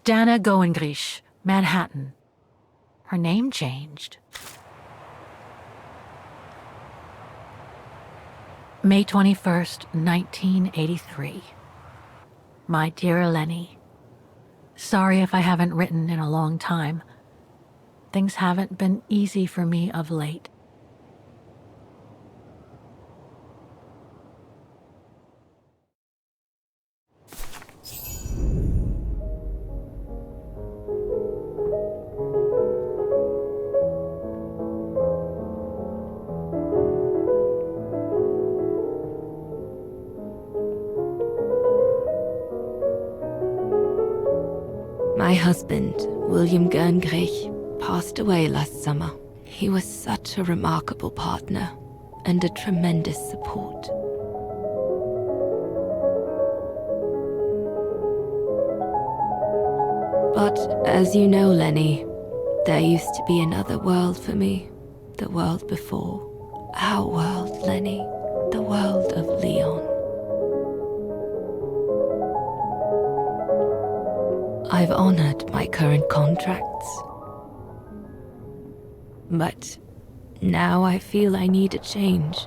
Dana Roze, Manhattan. Her name changed. May 21st, 1983. My dear Lenny, sorry if I haven't written in a long time. Things haven't been easy for me of late. My husband, William Gerngrich, passed away last summer. He was such a remarkable partner and a tremendous support. But as you know, Lenny, there used to be another world for me. The world before. Our world, Lenny. The world of Leon. I've honored my current contracts. But now I feel I need a change.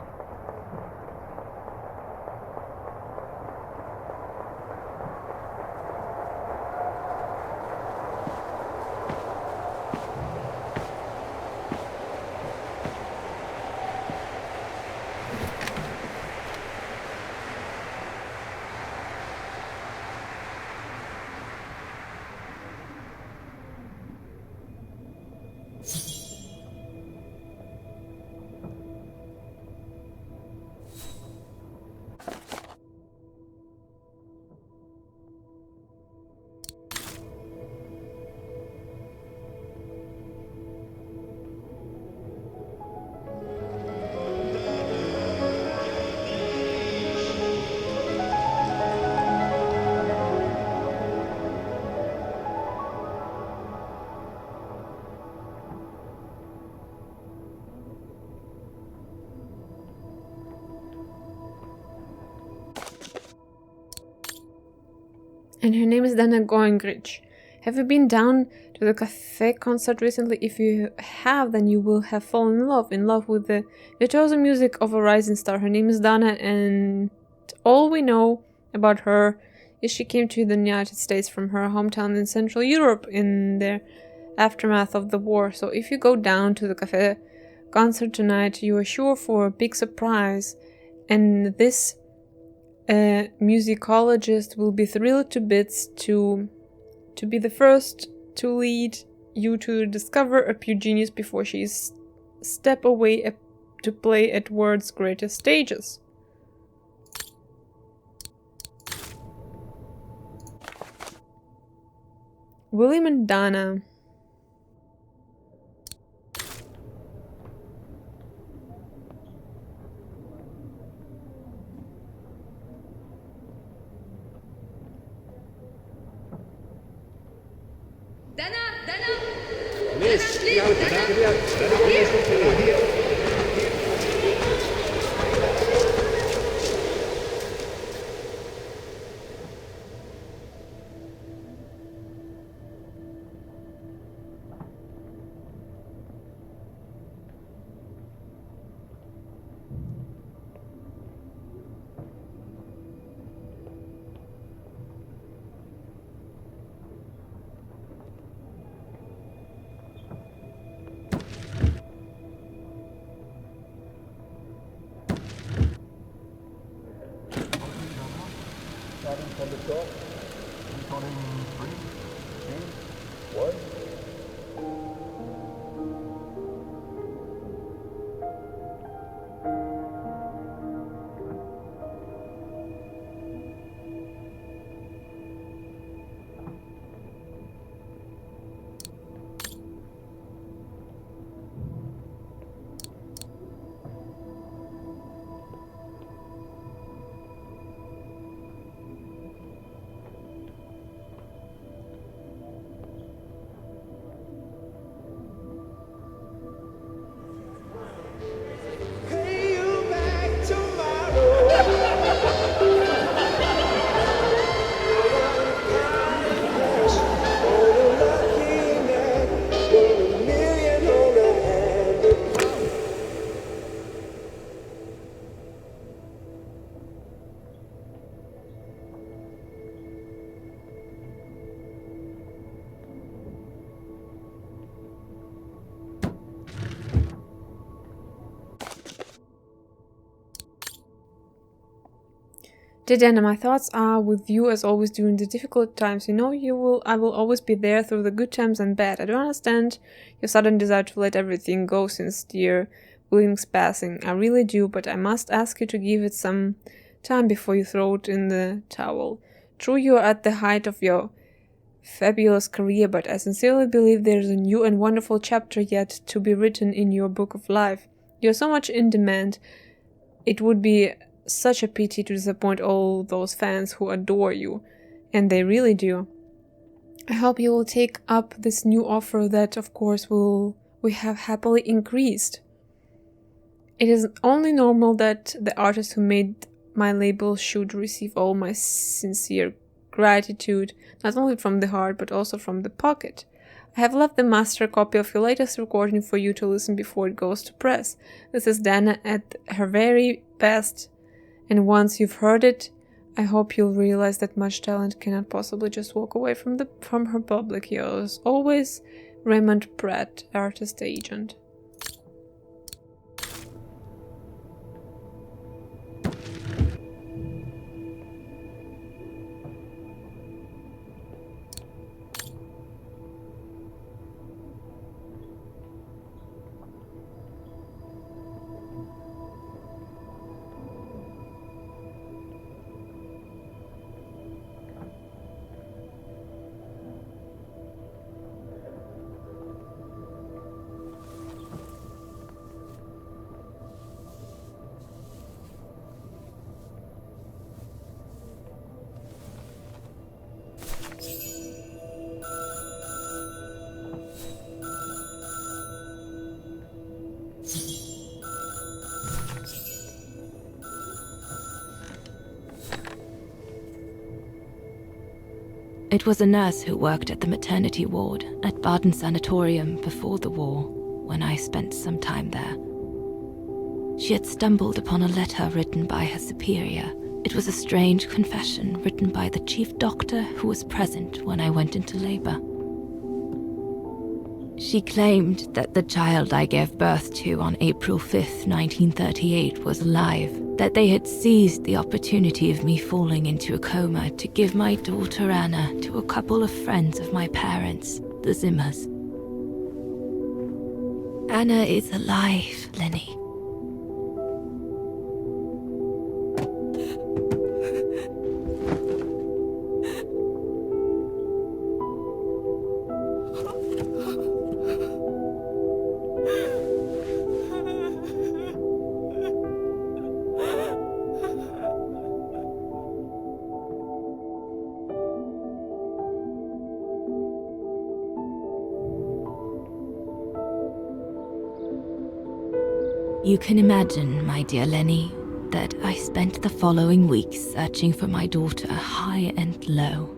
And her name is Dana Roze. Have you been down to the cafe concert recently? If you have, then you will have fallen in love with the virtuoso music of a rising star. Her name is Dana, and all we know about her is she came to the United States from her hometown in Central Europe in the aftermath of the war. So if you go down to the cafe concert tonight, you are sure for a big surprise, and this musicologist will be thrilled to bits to be the first to lead you to discover a pure genius before she's step away to play at world's greatest stages. William and Dana. Starting from the top, counting 3, 2, 1. Dear Dana, my thoughts are with you as always during the difficult times. I will always be there through the good times and bad. I don't understand your sudden desire to let everything go since dear William's passing. I really do, but I must ask you to give it some time before you throw it in the towel. True, you are at the height of your fabulous career, but I sincerely believe there is a new and wonderful chapter yet to be written in your book of life. You are so much in demand. It would be such a pity to disappoint all those fans who adore you, and they really do. I hope you will take up this new offer that, of course, we have happily increased. It is only normal that the artist who made my label should receive all my sincere gratitude, not only from the heart but also from the pocket. I have left the master copy of your latest recording for you to listen before it goes to press. This is Dana at her very best, and once you've heard it, I hope you'll realize that much talent cannot possibly just walk away from her public. Yours always, Raymond Pratt, artist agent. It was a nurse who worked at the maternity ward at Vaghen Sanatorium before the war, when I spent some time there. She had stumbled upon a letter written by her superior. It was a strange confession written by the chief doctor who was present when I went into labor. She claimed that the child I gave birth to on April 5th, 1938 was alive, that they had seized the opportunity of me falling into a coma to give my daughter Anna to a couple of friends of my parents, the Zimmers. Anna is alive, Lenny. You can imagine, my dear Lenny, that I spent the following weeks searching for my daughter high and low.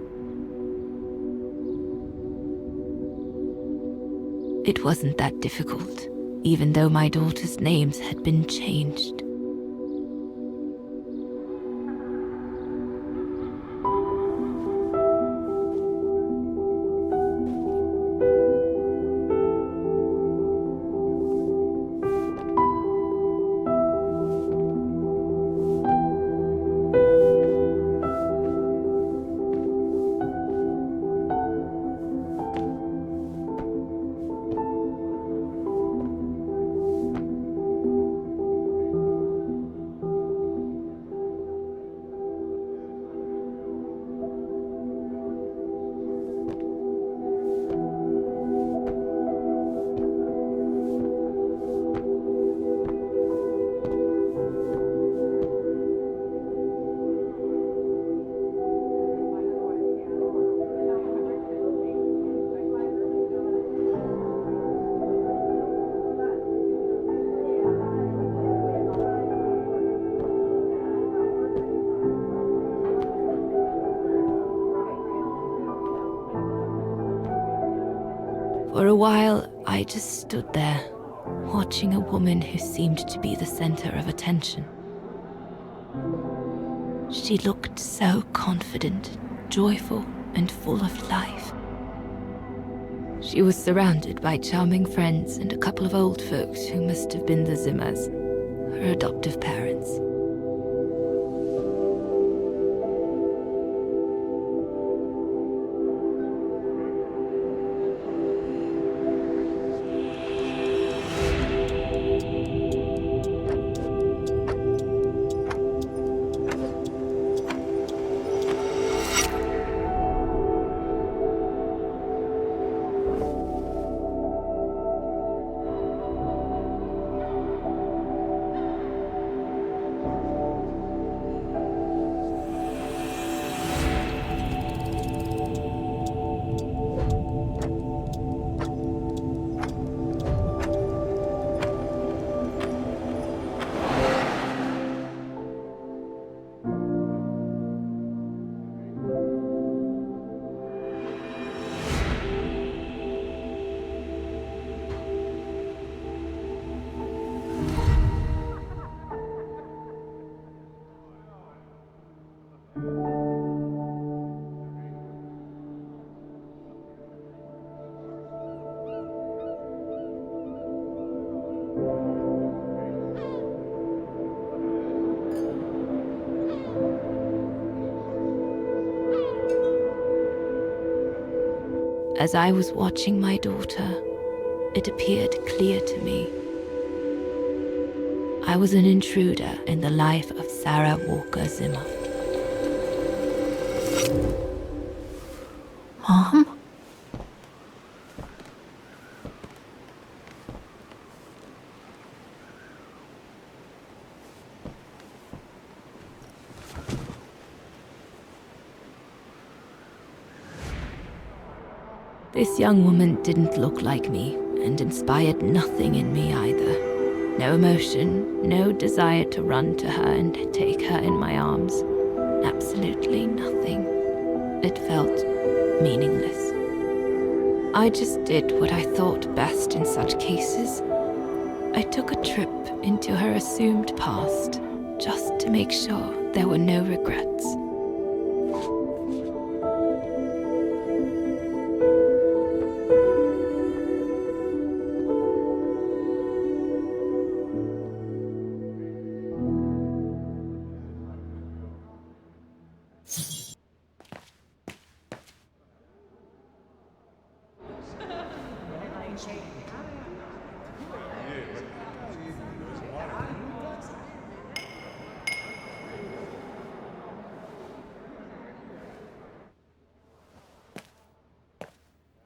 It wasn't that difficult, even though my daughter's names had been changed. For a while, I just stood there, watching a woman who seemed to be the center of attention. She looked so confident, joyful, and full of life. She was surrounded by charming friends and a couple of old folks who must have been the Zimmers, her adoptive parents. As I was watching my daughter, it appeared clear to me. I was an intruder in the life of Sarah Walker Zimmer. Mom? This young woman didn't look like me and inspired nothing in me either. No emotion, no desire to run to her and take her in my arms. Absolutely nothing. It felt meaningless. I just did what I thought best in such cases. I took a trip into her assumed past, just to make sure there were no regrets.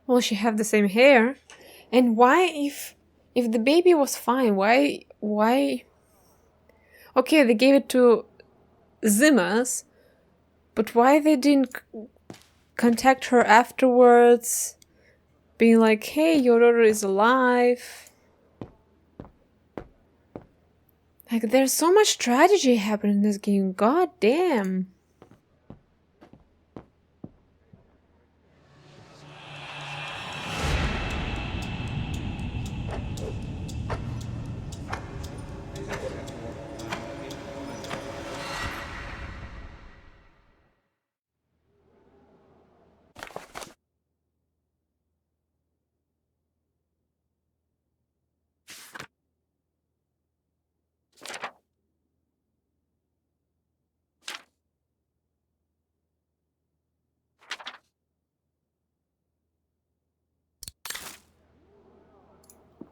Well, she have the same hair. And why, if the baby was fine, why? Okay, they gave it to Zimmers, but why they didn't contact her afterwards, being like, hey, your daughter is alive? Like, there's so much tragedy happening in this game. God damn.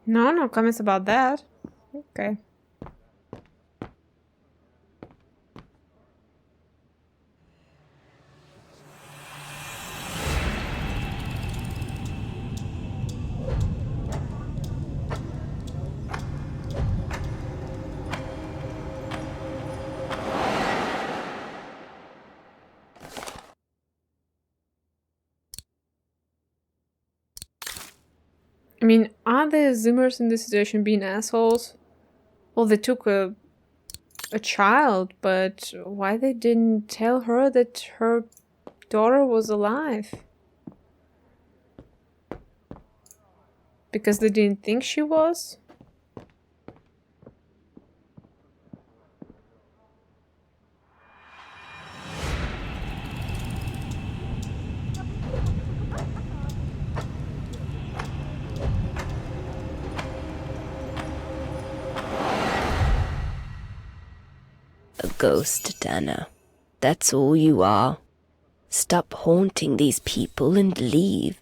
No comments about that. Okay. I mean, are the Zimmers in this situation being assholes? Well, they took a child, but why they didn't tell her that her daughter was alive? Because they didn't think she was? A ghost, Dana. That's all you are. Stop haunting these people and leave.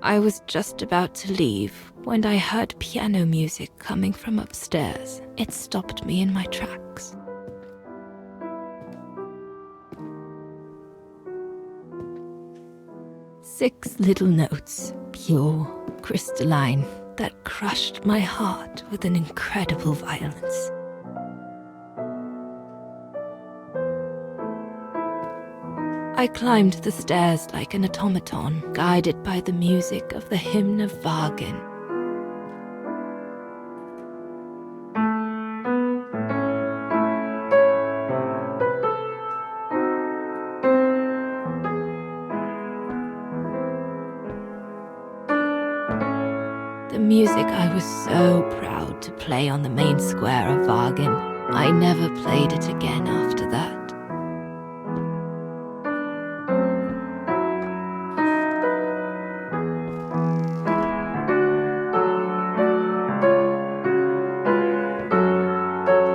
I was just about to leave when I heard piano music coming from upstairs. It stopped me in my tracks. Six little notes, pure, crystalline that crushed my heart with an incredible violence. I climbed the stairs like an automaton, guided by the music of the hymn of Vaghen. The music I was so proud to play on the main square of Vaghen. I never played it again after that.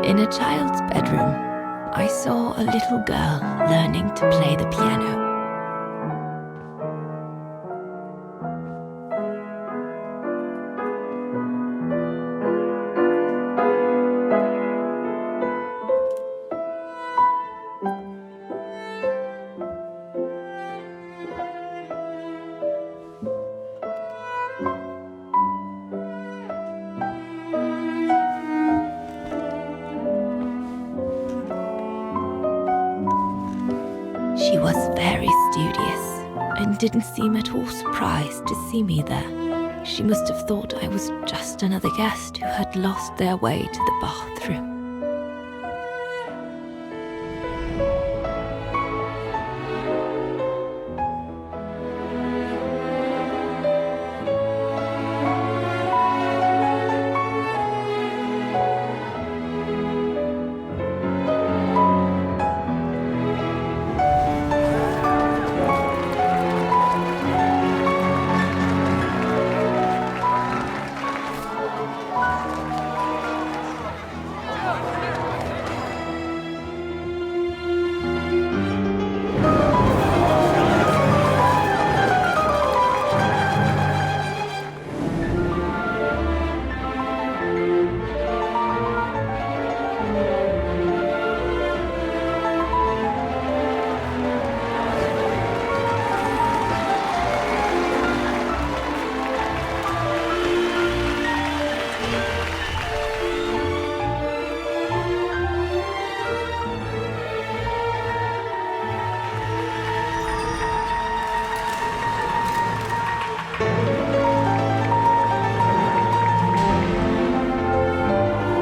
In a child's bedroom, I saw a little girl learning to play the piano. She was very studious and didn't seem at all surprised to see me there. She must have thought I was just another guest who had lost their way to the bathroom.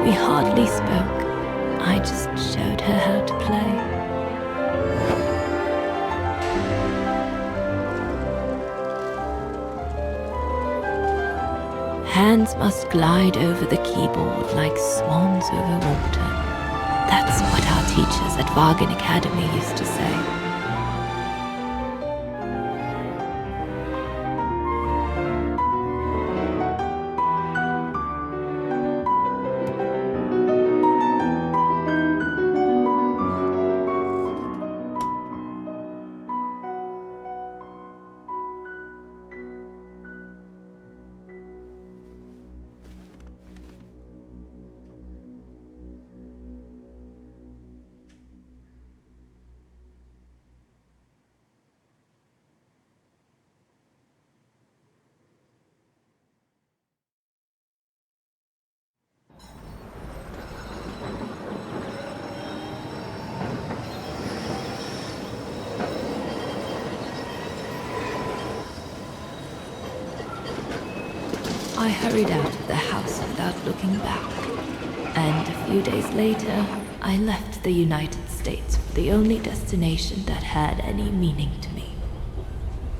We hardly spoke. I just showed her how to play. Hands must glide over the keyboard like swans over water. That's what our teachers at Vaghen Academy used to say. I hurried out of the house without looking back, and a few days later, I left the United States for the only destination that had any meaning to me.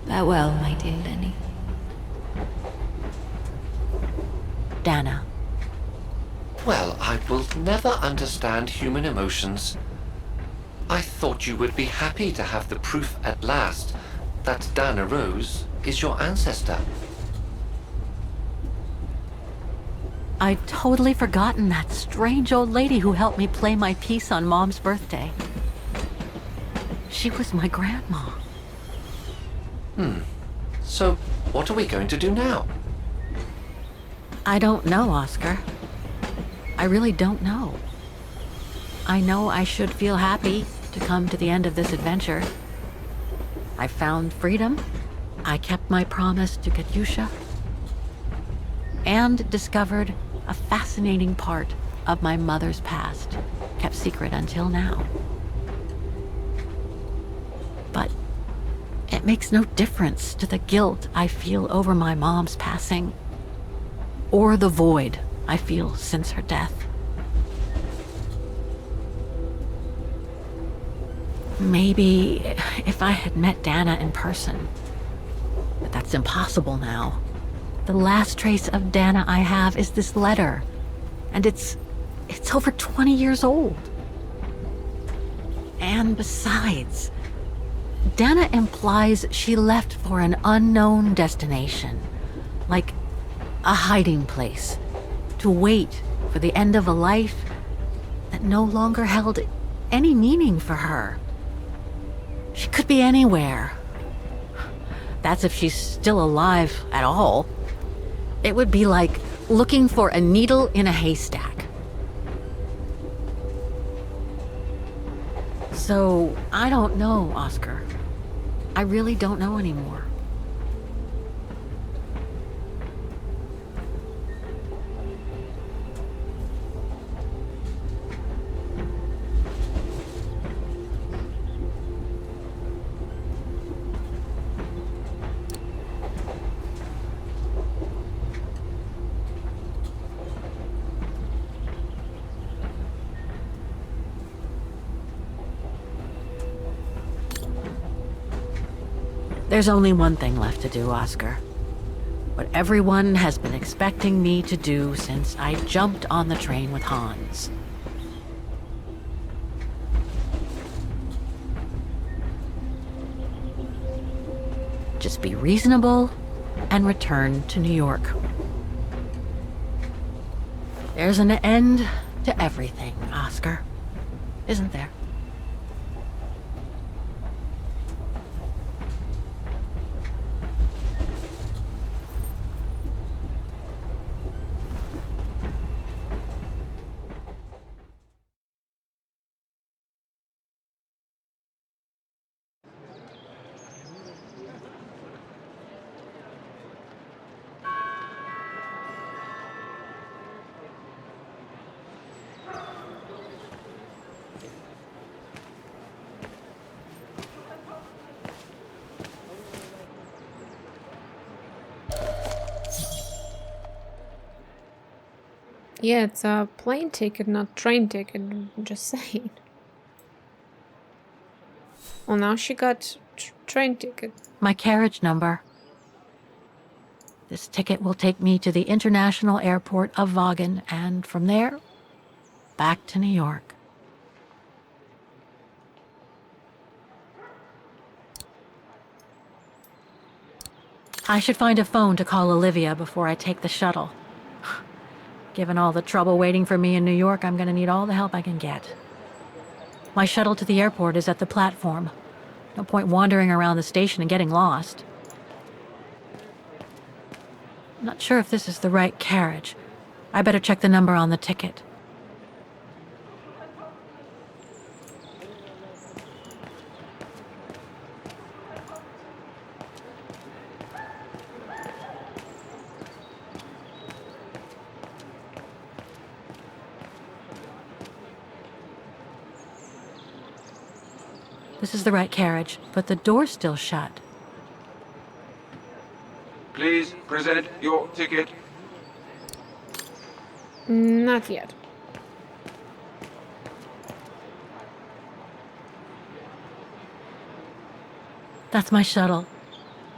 Farewell, my dear Lenny. Dana. Well, I will never understand human emotions. I thought you would be happy to have the proof at last that Dana Roze is your ancestor. I'd totally forgotten that strange old lady who helped me play my piece on Mom's birthday. She was my grandma. So, what are we going to do now? I don't know, Oscar. I really don't know. I know I should feel happy to come to the end of this adventure. I found freedom. I kept my promise to Katyusha. and discovered a fascinating part of my mother's past, kept secret until now. But it makes no difference to the guilt I feel over my mom's passing, or the void I feel since her death. Maybe if I had met Dana in person, but that's impossible now. The last trace of Dana I have is this letter, and it's over 20 years old. And besides, Dana implies she left for an unknown destination, like a hiding place, to wait for the end of a life that no longer held any meaning for her. She could be anywhere. That's if she's still alive at all. It would be like looking for a needle in a haystack. So, I don't know, Oscar. I really don't know anymore. There's only one thing left to do, Oscar. What everyone has been expecting me to do since I jumped on the train with Hans. Just be reasonable and return to New York. There's an end to everything, Oscar. Isn't there? Yeah, it's a plane ticket, not train ticket, I'm just saying. Well, now she got train ticket. My carriage number. This ticket will take me to the international airport of Vaghen, and from there, back to New York. I should find a phone to call Olivia before I take the shuttle. Given all the trouble waiting for me in New York, I'm gonna need all the help I can get. My shuttle to the airport is at the platform. No point wandering around the station and getting lost. I'm not sure if this is the right carriage. I better check the number on the ticket. This is the right carriage, but the door's still shut. Please present your ticket. Not yet. That's my shuttle.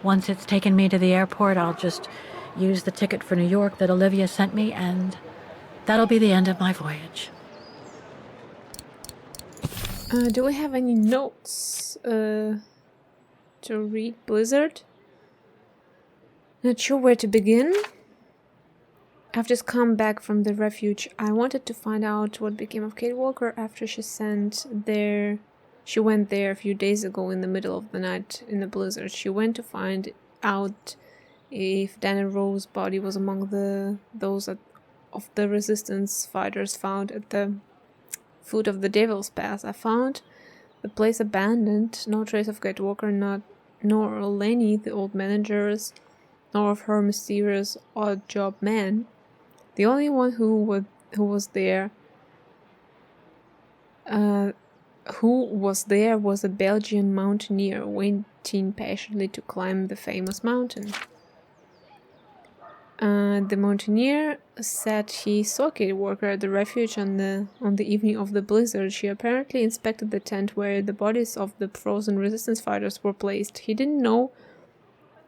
Once it's taken me to the airport, I'll just use the ticket for New York that Olivia sent me, and that'll be the end of my voyage. Do we have any notes to read? Blizzard? Not sure where to begin. I've just come back from the refuge. I wanted to find out what became of Kate Walker after she went there a few days ago in the middle of the night in the blizzard. She went to find out if Dana Roze's body was among those of the resistance fighters found at the foot of the Devil's Pass. I found the place abandoned, no trace of Kate Walker, nor Lenny, the old managers nor of her mysterious odd job man. The only one who was there was a Belgian mountaineer waiting patiently to climb the famous mountain. The mountaineer said he saw Kate Walker at the refuge on the evening of the blizzard. She apparently inspected the tent where the bodies of the frozen resistance fighters were placed. He didn't know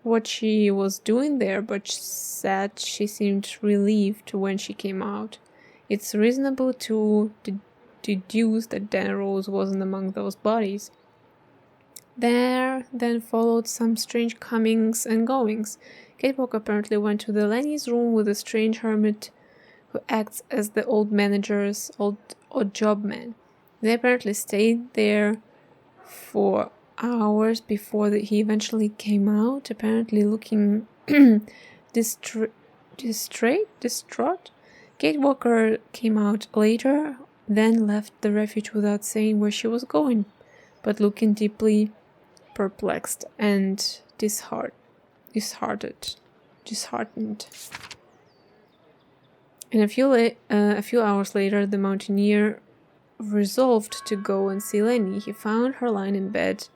what she was doing there, but said she seemed relieved when she came out. It's reasonable to deduce that Dana Roze wasn't among those bodies. There then followed some strange comings and goings. Kate Walker apparently went to the Lenny's room with a strange hermit who acts as the old manager's odd job man. They apparently stayed there for hours before he eventually came out, apparently looking distraught. Kate Walker came out later, then left the refuge without saying where she was going, but looking deeply perplexed and disheartened. And a few hours later, the mountaineer resolved to go and see Lenny. He found her lying in bed,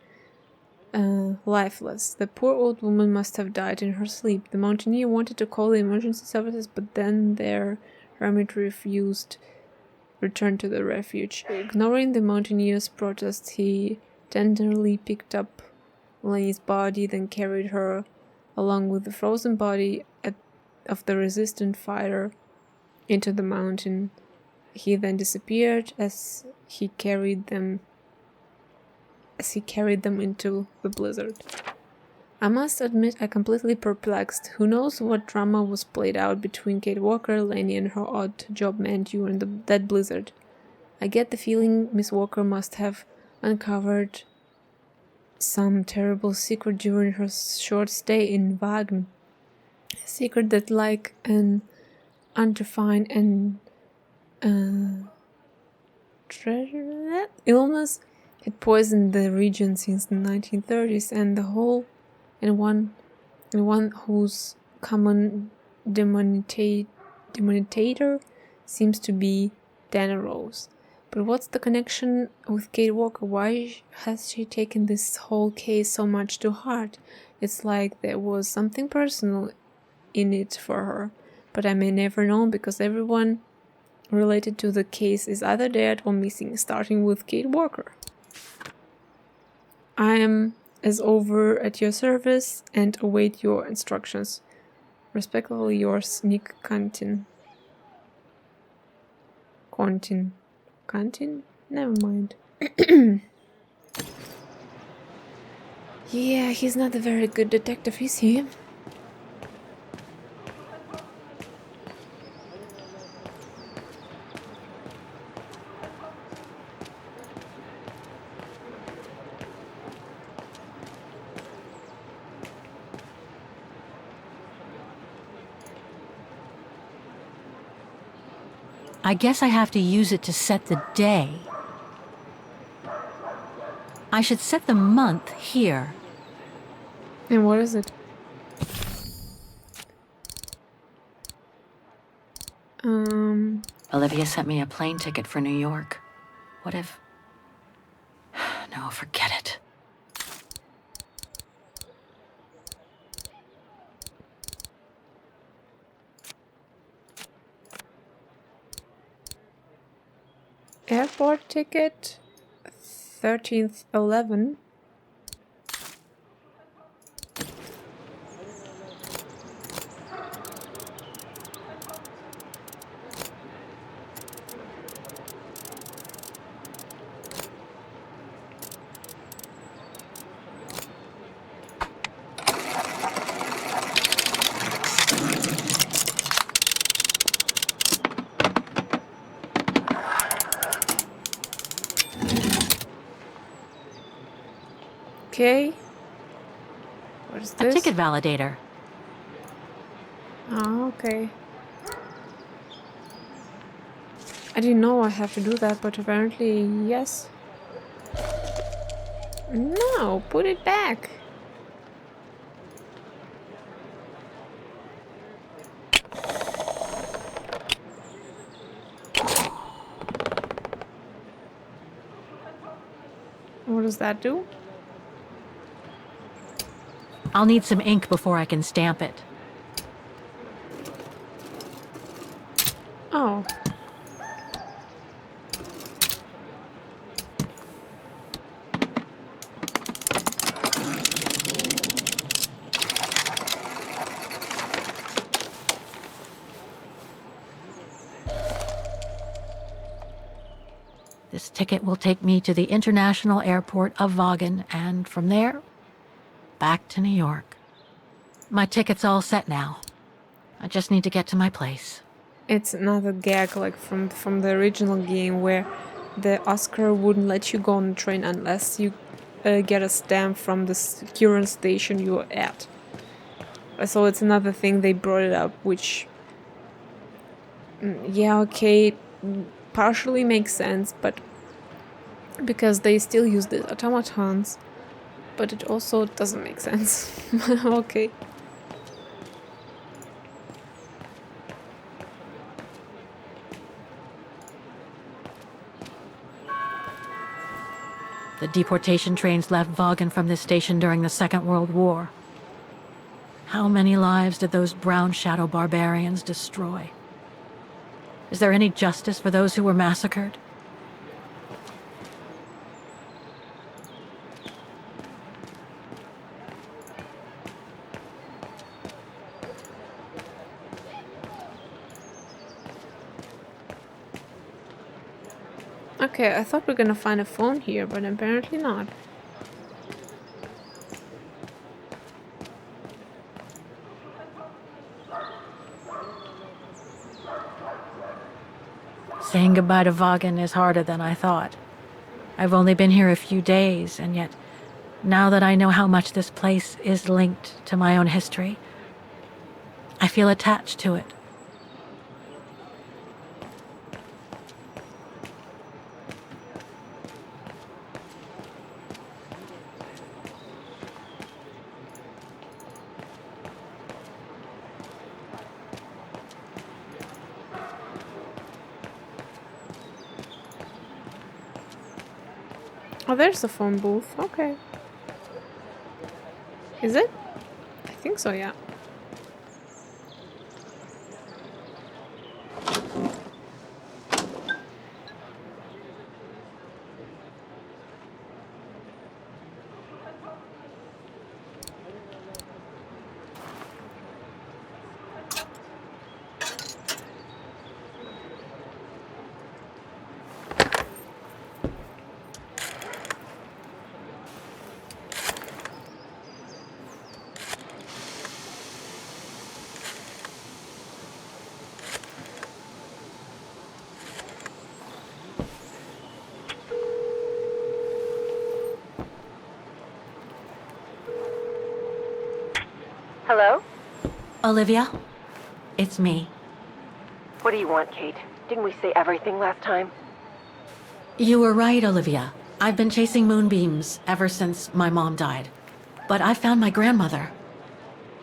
lifeless. The poor old woman must have died in her sleep. The mountaineer wanted to call the emergency services, but then their hermit refused return to the refuge. Ignoring the mountaineer's protest, he tenderly picked up Lenny's body, then carried her along with the frozen body of the resistant fighter into the mountain. He then disappeared as he carried them into the blizzard. I must admit I'm completely perplexed. Who knows what drama was played out between Kate Walker, Lenny, and her odd job man during that blizzard. I get the feeling Miss Walker must have uncovered some terrible secret during her short stay in Vaghen. A secret that, like an undefined and illness, had poisoned the region since the 1930s, and one whose common denominator seems to be Dana Roze. But what's the connection with Kate Walker? Why has she taken this whole case so much to heart? It's like there was something personal in it for her, but I may never know because everyone related to the case is either dead or missing, starting with Kate Walker. I am as over at your service and await your instructions. Respectfully yours, Nick Cantin? Never mind. Yeah, he's not a very good detective, is he? I guess I have to use it to set the day. I should set the month here. And what is it? Olivia sent me a plane ticket for New York. What if... No, forget it. Airport ticket, 13th/11. Okay. What is this? A ticket validator. Oh, okay. I didn't know I have to do that, but apparently, yes. No, put it back. What does that do? I'll need some ink before I can stamp it. Oh. This ticket will take me to the international airport of Vaghen, and from there, back to New York. My ticket's all set now. I just need to get to my place. It's another gag like from the original game where the Oscar wouldn't let you go on the train unless you get a stamp from the current station you're at. So it's another thing they brought it up, which, yeah, okay, partially makes sense, but because they still use the automatons, but it also doesn't make sense. Okay. The deportation trains left Vaghen from this station during the Second World War. How many lives did those brown shadow barbarians destroy? Is there any justice for those who were massacred? Okay, I thought we were gonna find a phone here, but apparently not. Saying goodbye to Vaghen is harder than I thought. I've only been here a few days, and yet, now that I know how much this place is linked to my own history, I feel attached to it. Oh, there's the phone booth. Okay. Is it? I think so, yeah. Hello? Olivia? It's me. What do you want, Kate? Didn't we say everything last time? You were right, Olivia. I've been chasing moonbeams ever since my mom died. But I found my grandmother.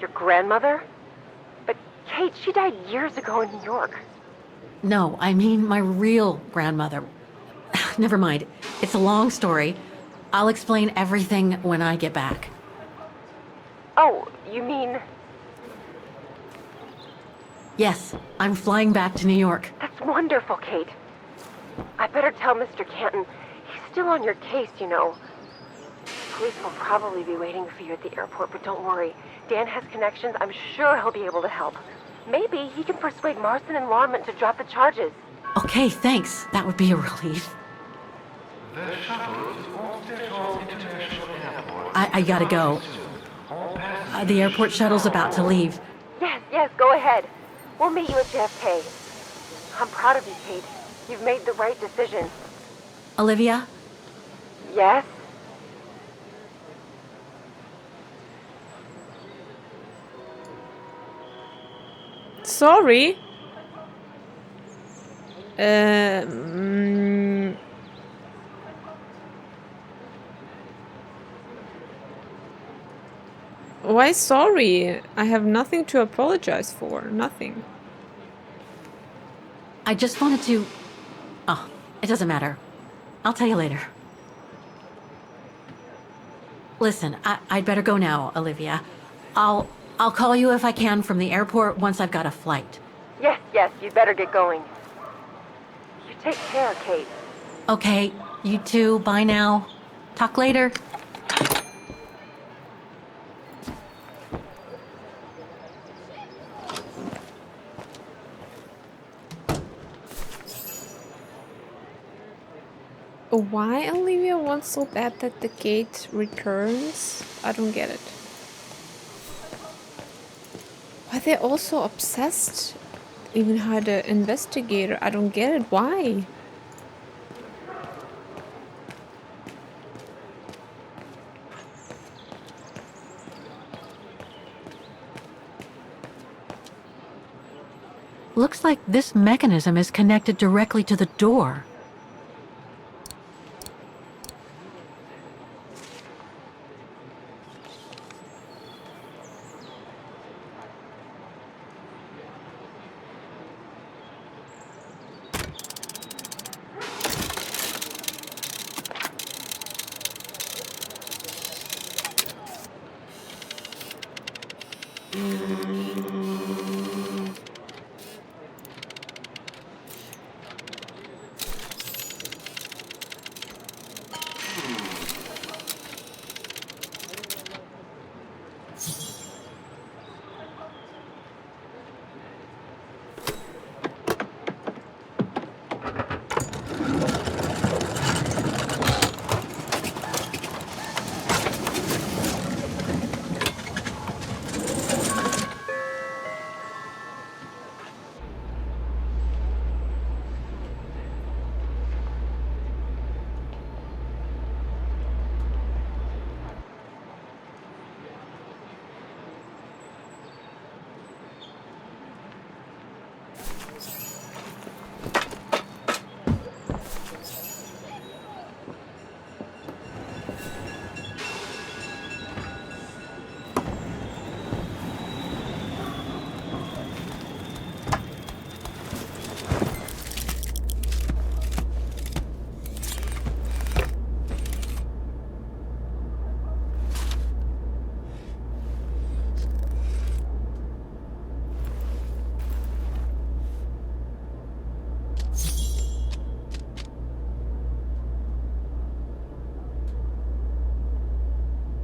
Your grandmother? But Kate, she died years ago in New York. No, I mean my real grandmother. Never mind. It's a long story. I'll explain everything when I get back. Oh, you mean... Yes, I'm flying back to New York. That's wonderful, Kate. I better tell Mr. Canton. He's still on your case, you know. Police will probably be waiting for you at the airport, but don't worry. Dan has connections. I'm sure he'll be able to help. Maybe he can persuade Marston and Lorman to drop the charges. Okay, thanks. That would be a relief. The shuttle is all scheduled international airport. I gotta go. The airport shuttle's about to leave. Yes, go ahead. We'll meet you at JFK. I'm proud of you, Kate. You've made the right decision. Olivia? Yes? Sorry. Why sorry? I have nothing to apologize for. Nothing. I just wanted to... Oh, it doesn't matter. I'll tell you later. Listen, I'd better go now, Olivia. I'll call you if I can from the airport once I've got a flight. Yes, you'd better get going. You take care, Kate. Okay, you too. Bye now. Talk later. Why Olivia wants so bad that the gate returns? I don't get it. Why they're also obsessed? Even hired an investigator. I don't get it. Why? Looks like this mechanism is connected directly to the door.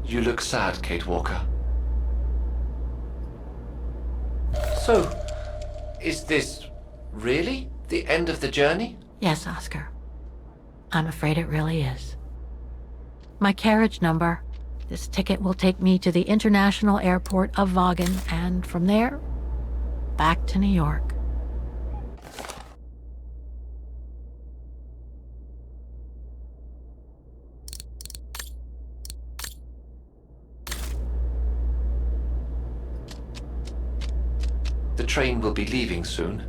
You look sad, Kate Walker. So, is this really the end of the journey? Yes, Oscar. I'm afraid it really is. My carriage number. This ticket will take me to the international airport of Vaghen, and from there, back to New York. The train will be leaving soon.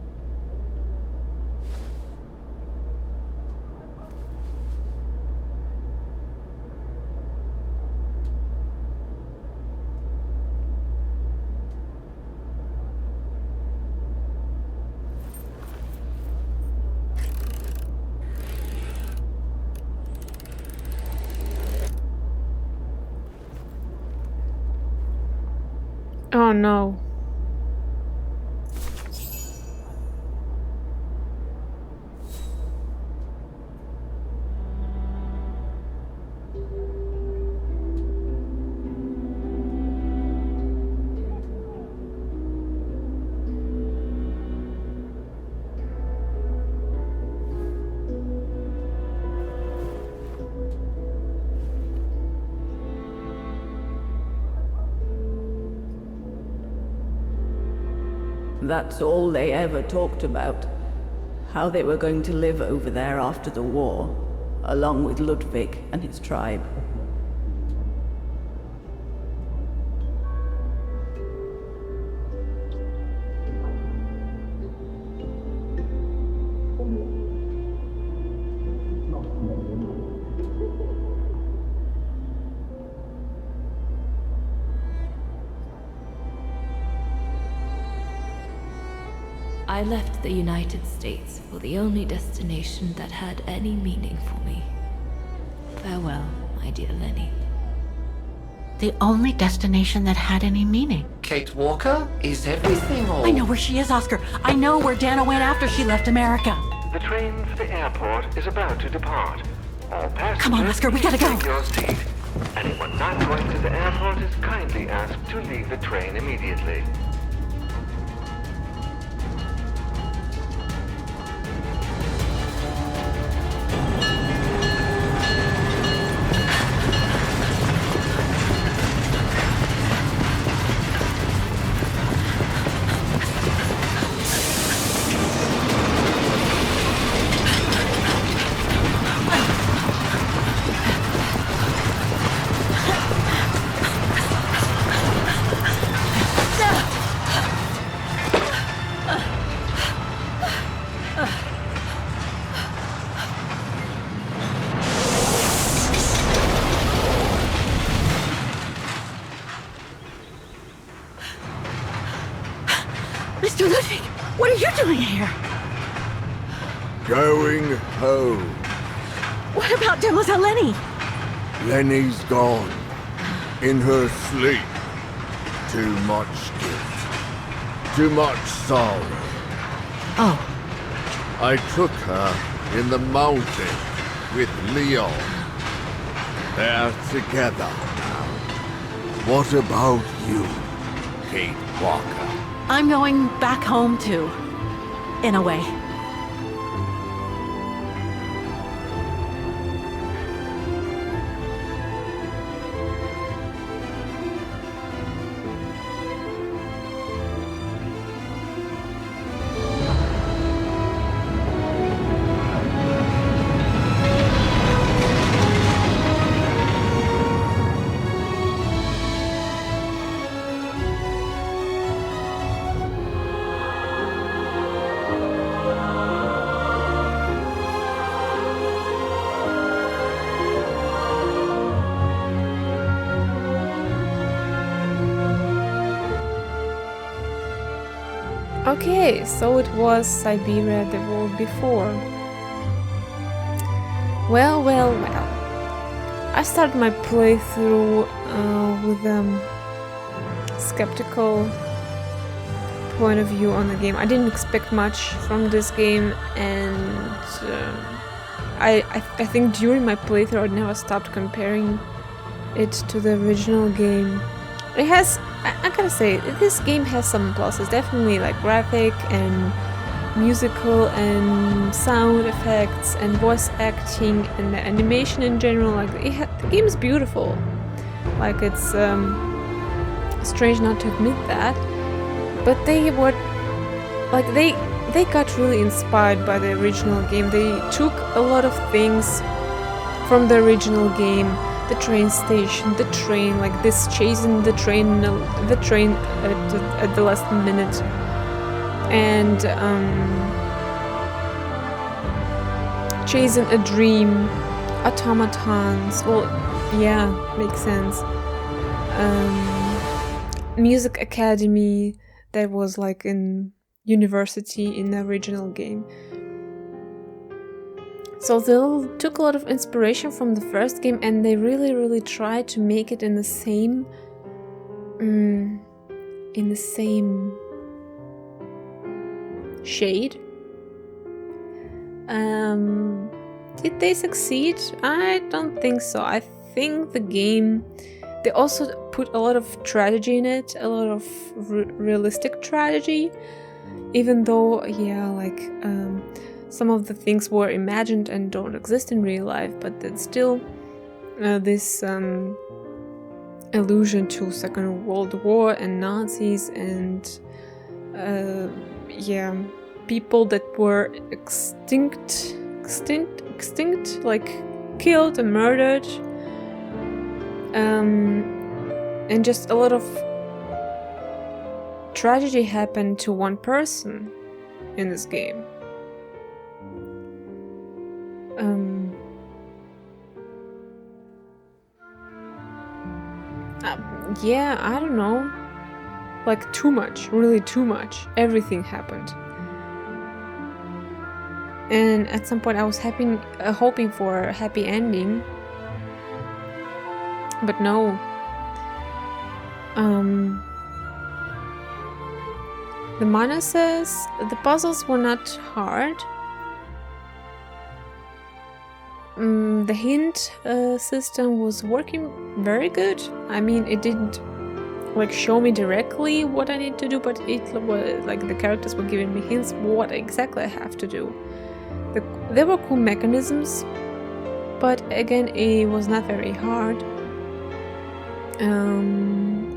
Oh no. That's all they ever talked about. How they were going to live over there after the war, along with Ludwig and his tribe. I left the United States for the only destination that had any meaning for me. Farewell, my dear Lenny. The only destination that had any meaning. Kate Walker? Is everything all... I know where she is, Oscar. I know where Dana went after she left America. The train for the airport is about to depart. All passengers, Come on, Oscar, we gotta go. take your seat. Anyone not going to the airport is kindly asked to leave the train immediately. Mr. Ludwig, what are you doing here? Going home. What about Demoiselle Lenny? Lenny's gone. In her sleep. Too much guilt. Too much sorrow. Oh, I took her in the mountain with Leon. They're together now. What about you, Kate Walker? I'm going back home too. In a way. Okay, so it was Syberia the world before. Well. I started my playthrough with a skeptical point of view on the game. I didn't expect much from this game, and I think during my playthrough I never stopped comparing it to the original game. It has, I gotta say, this game has some pluses, definitely, like graphic and musical and sound effects and voice acting and the animation in general. Like the game is beautiful. Like it's strange not to admit that, but they were like they got really inspired by the original game. They took a lot of things from the original game. The train station, the train, like this chasing the train at the last minute, and chasing a dream, automatons. Well, yeah, makes sense. Music academy that was like in university in the original game. So they took a lot of inspiration from the first game, and they really tried to make it in the same shade. Did they succeed? I don't think so. I think the game, they also put a lot of tragedy in it, a lot of realistic tragedy, even though, yeah, like some of the things were imagined and don't exist in real life, but then still this allusion to Second World War and Nazis and yeah, people that were extinct, like killed and murdered, and just a lot of tragedy happened to one person in this game. Yeah, I don't know. Like too much, really too much. Everything happened. And at some point I was hoping for a happy ending. But no. The minuses, the puzzles were not hard. The hint system was working very good. I mean, it didn't like show me directly what I need to do, but it was like the characters were giving me hints what exactly I have to do. There were cool mechanisms, but again, it was not very hard.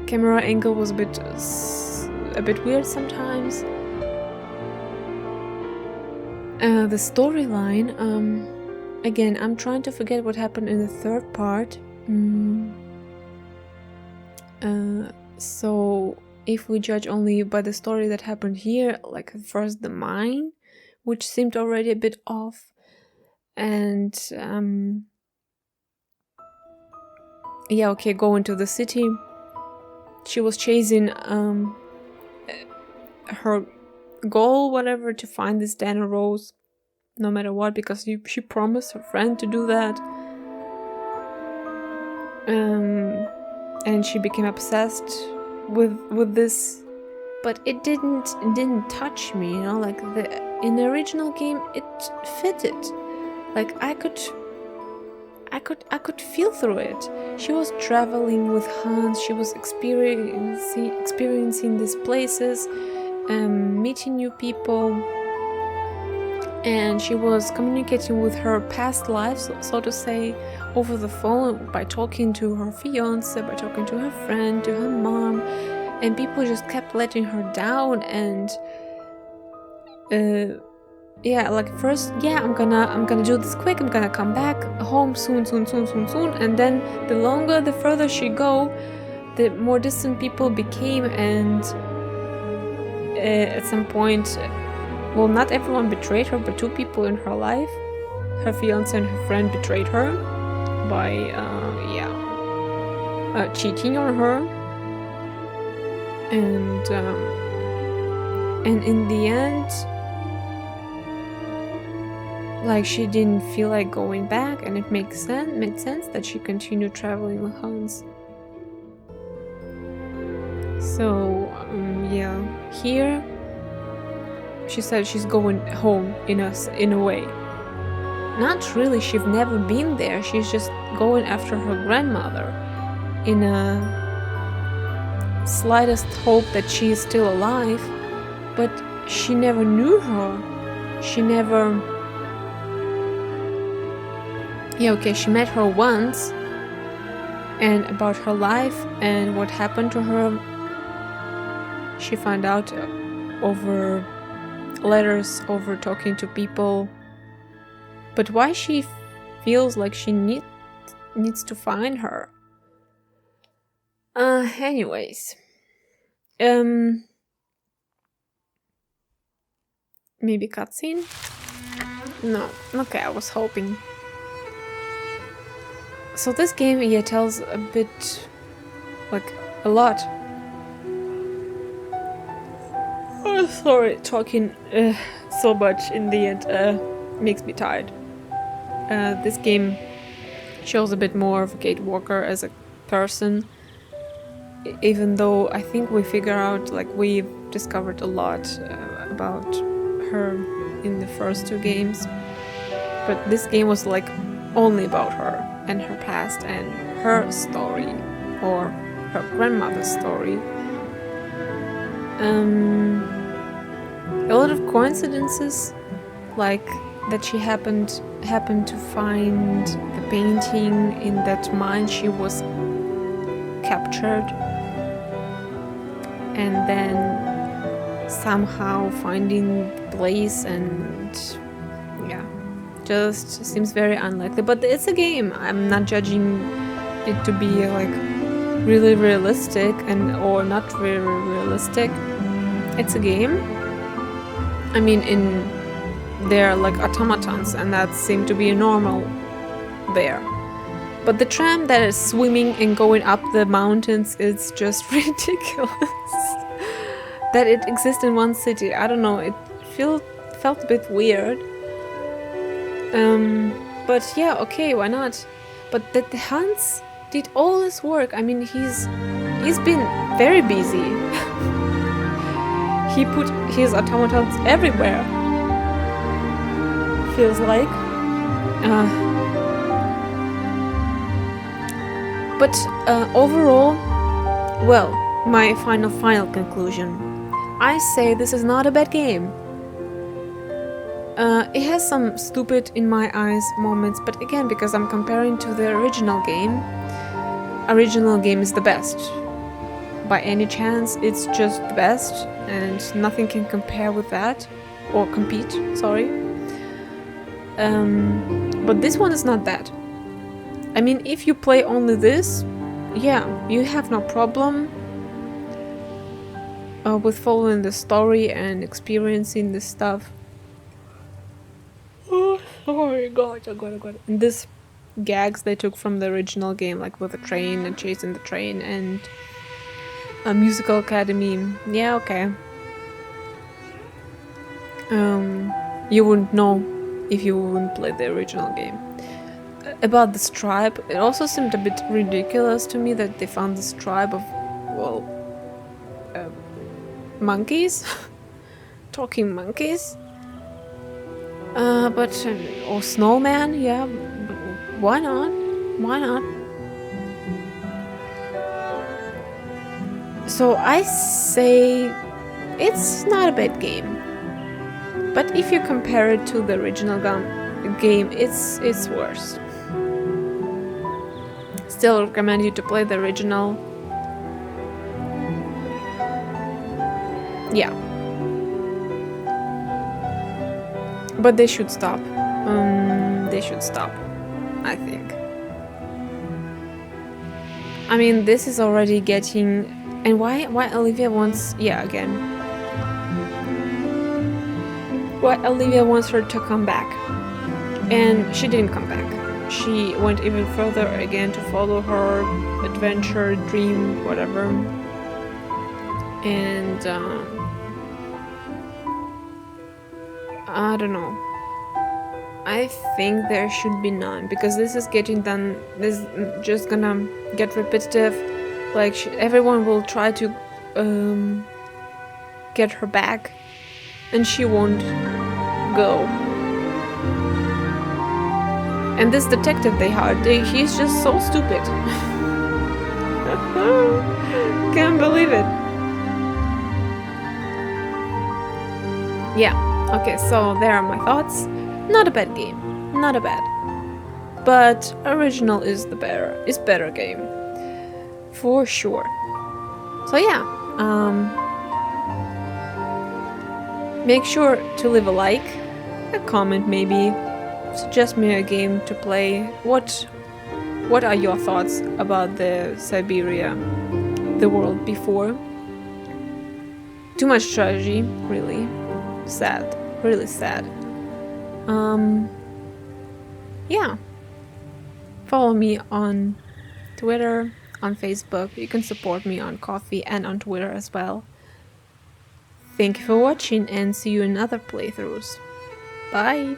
Camera angle was a bit weird sometimes. The storyline, again, I'm trying to forget what happened in the third part. So if we judge only by the story that happened here, like first the mine, which seemed already a bit off, and yeah, okay, going to the city. She was chasing her goal, whatever, to find this Dana Roze, no matter what, because she promised her friend to do that. And she became obsessed with this, but it didn't touch me, you know. Like in the original game, it fitted. Like I could feel through it. She was traveling with Hans. She was experiencing these places, meeting new people, and she was communicating with her past lives, so to say, over the phone by talking to her fiance, by talking to her friend, to her mom, and people just kept letting her down. And yeah, like first, yeah, I'm gonna do this quick, I'm gonna come back home soon, and then the further she go, the more distant people became, and at some point, well, not everyone betrayed her, but two people in her life, her fiance and her friend, betrayed her by cheating on her, and in the end, like, she didn't feel like going back, and it made sense that she continued traveling with Hans. So yeah, here she said she's going home in a way. Not really, she's never been there. She's just going after her grandmother in a slightest hope that she is still alive, but she never knew her. She never... Yeah, okay, she met her once, and about her life and what happened to her, she found out over letters, over talking to people. But why she feels like she needs to find her? Anyways. Maybe cutscene? No. Okay, I was hoping. So this game, yeah, tells a bit, like, a lot. Oh, sorry, talking so much in the end makes me tired. This game shows a bit more of Kate Walker as a person, even though I think we figure out, like, we've discovered a lot about her in the first two games. But this game was, like, only about her and her past and her story, or her grandmother's story. A lot of coincidences, like that she happened to find the painting in that mine she was captured, and then somehow finding the place, and yeah, just seems very unlikely. But it's a game. I'm not judging it to be like really realistic or not very realistic. It's a game. I mean, they're like automatons, and that seemed to be normal there. But the tram that is swimming and going up the mountains is just ridiculous. That it exists in one city. I don't know, it felt a bit weird. But yeah, okay, why not? But that the Hans did all this work. I mean, he's he's been very busy. He put his automatons everywhere. Feels like. But overall, well, my final conclusion. I say this is not a bad game. It has some stupid, in my eyes, moments, but again, because I'm comparing to the original game is the best. By any chance, it's just the best, and nothing can compare with that, or compete, sorry. But this one is not that. I mean, if you play only this, yeah, you have no problem with following the story and experiencing this stuff. Oh, sorry, God. And this gags they took from the original game, like with the train and chasing the train and a musical academy. Yeah, okay. You wouldn't know if you wouldn't play the original game. About this tribe, it also seemed a bit ridiculous to me that they found this tribe of, well, monkeys? Talking monkeys? But, or snowman, yeah, why not? Why not? So I say it's not a bad game. But if you compare it to the original game, it's worse. Still recommend you to play the original. Yeah. But they should stop. They should stop, I think. I mean, this is already getting... And why Olivia wants... Yeah, again. Why Olivia wants her to come back. And she didn't come back. She went even further again to follow her adventure, dream, whatever. And... I don't know. I think there should be none, because this is getting done. This is just gonna get repetitive. Like everyone will try to get her back, and she won't go. And this detective they hired, he's just so stupid. Can't believe it. Yeah. Okay, so there are my thoughts. Not a bad game. Not a bad. But original is better game. For sure. So yeah. Make sure to leave a like, a comment maybe, suggest me a game to play. What are your thoughts about the Syberia, the world before? Too much tragedy, really. Sad, really sad. Yeah. Follow me on Twitter, on Facebook. You can support me on Ko-fi and on Twitter as well. Thank you for watching and see you in other playthroughs. Bye!